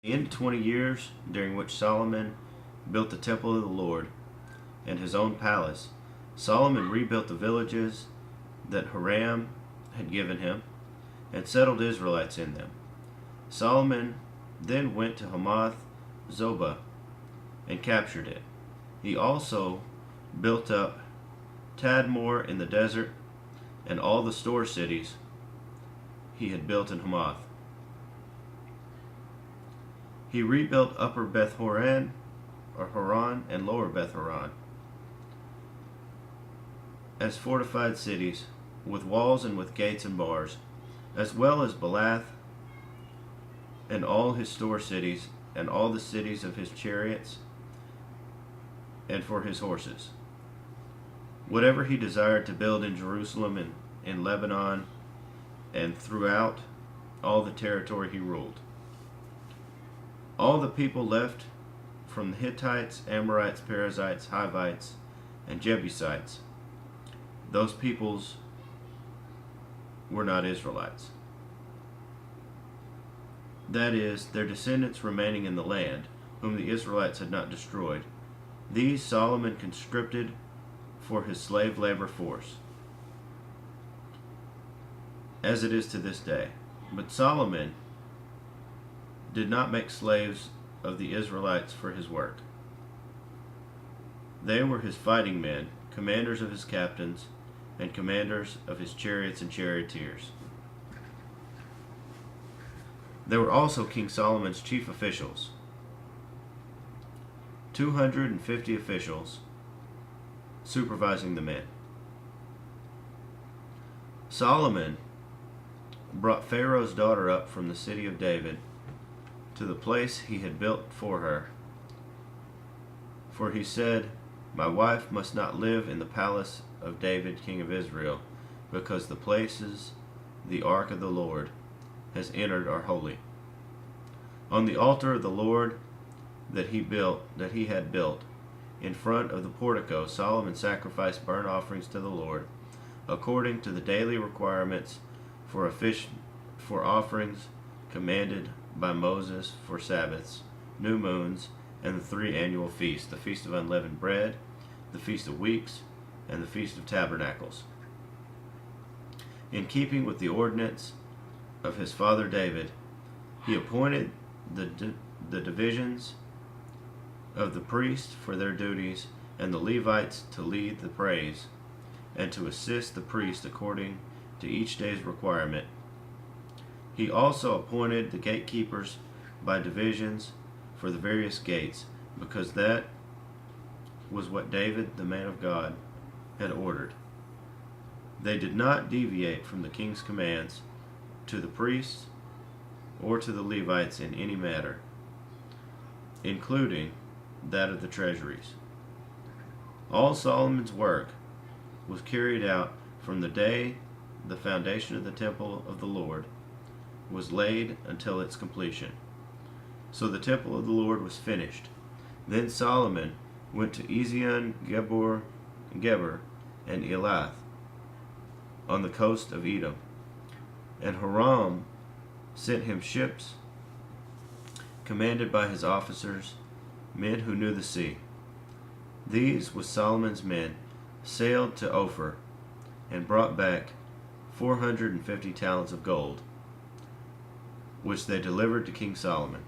In 20 years, during which Solomon built the temple of the Lord and his own palace, Solomon rebuilt the villages that Hiram had given him and settled Israelites in them. Solomon then went to Hamath Zobah and captured it. He also built up Tadmor in the desert and all the store cities he had built in Hamath. He rebuilt Upper Beth Horon and Lower Beth Horon as fortified cities with walls and with gates and bars, as well as Balath and all his store cities and all the cities of his chariots and for his horses. Whatever he desired to build in Jerusalem and in Lebanon and throughout all the territory he ruled. All the people left from the Hittites, Amorites, Perizzites, Hivites, and Jebusites. Those peoples were not Israelites. That is, their descendants remaining in the land, whom the Israelites had not destroyed. These Solomon conscripted for his slave labor force, as it is to this day. But Solomon did not make slaves of the Israelites for his work. They were his fighting men, commanders of his captains, and commanders of his chariots and charioteers. There were also King Solomon's chief officials, 250 officials supervising the men. Solomon brought Pharaoh's daughter up from the city of David to the place he had built for her. For he said, "My wife must not live in the palace of David, king of Israel, because the places the ark of the Lord has entered are holy." On the altar of the Lord that he had built, in front of the portico, Solomon sacrificed burnt offerings to the Lord, according to the daily requirements for offerings commanded by Moses for Sabbaths, new moons, and the 3 annual feasts, the Feast of Unleavened Bread, the Feast of Weeks, and the Feast of Tabernacles. In keeping with the ordinance of his father David, he appointed the divisions of the priests for their duties, and the Levites to lead the praise, and to assist the priest according to each day's requirement. He also appointed the gatekeepers by divisions for the various gates, because that was what David, the man of God, had ordered. They did not deviate from the king's commands to the priests or to the Levites in any matter, including that of the treasuries. All Solomon's work was carried out from the day the foundation of the temple of the Lord was laid until its completion. So the temple of the Lord was finished. Then Solomon went to Ezion, Geber, and Elath on the coast of Edom. And Hiram sent him ships commanded by his officers, men who knew the sea. These, with Solomon's men, sailed to Ophir and brought back 450 talents of gold, which they delivered to King Solomon.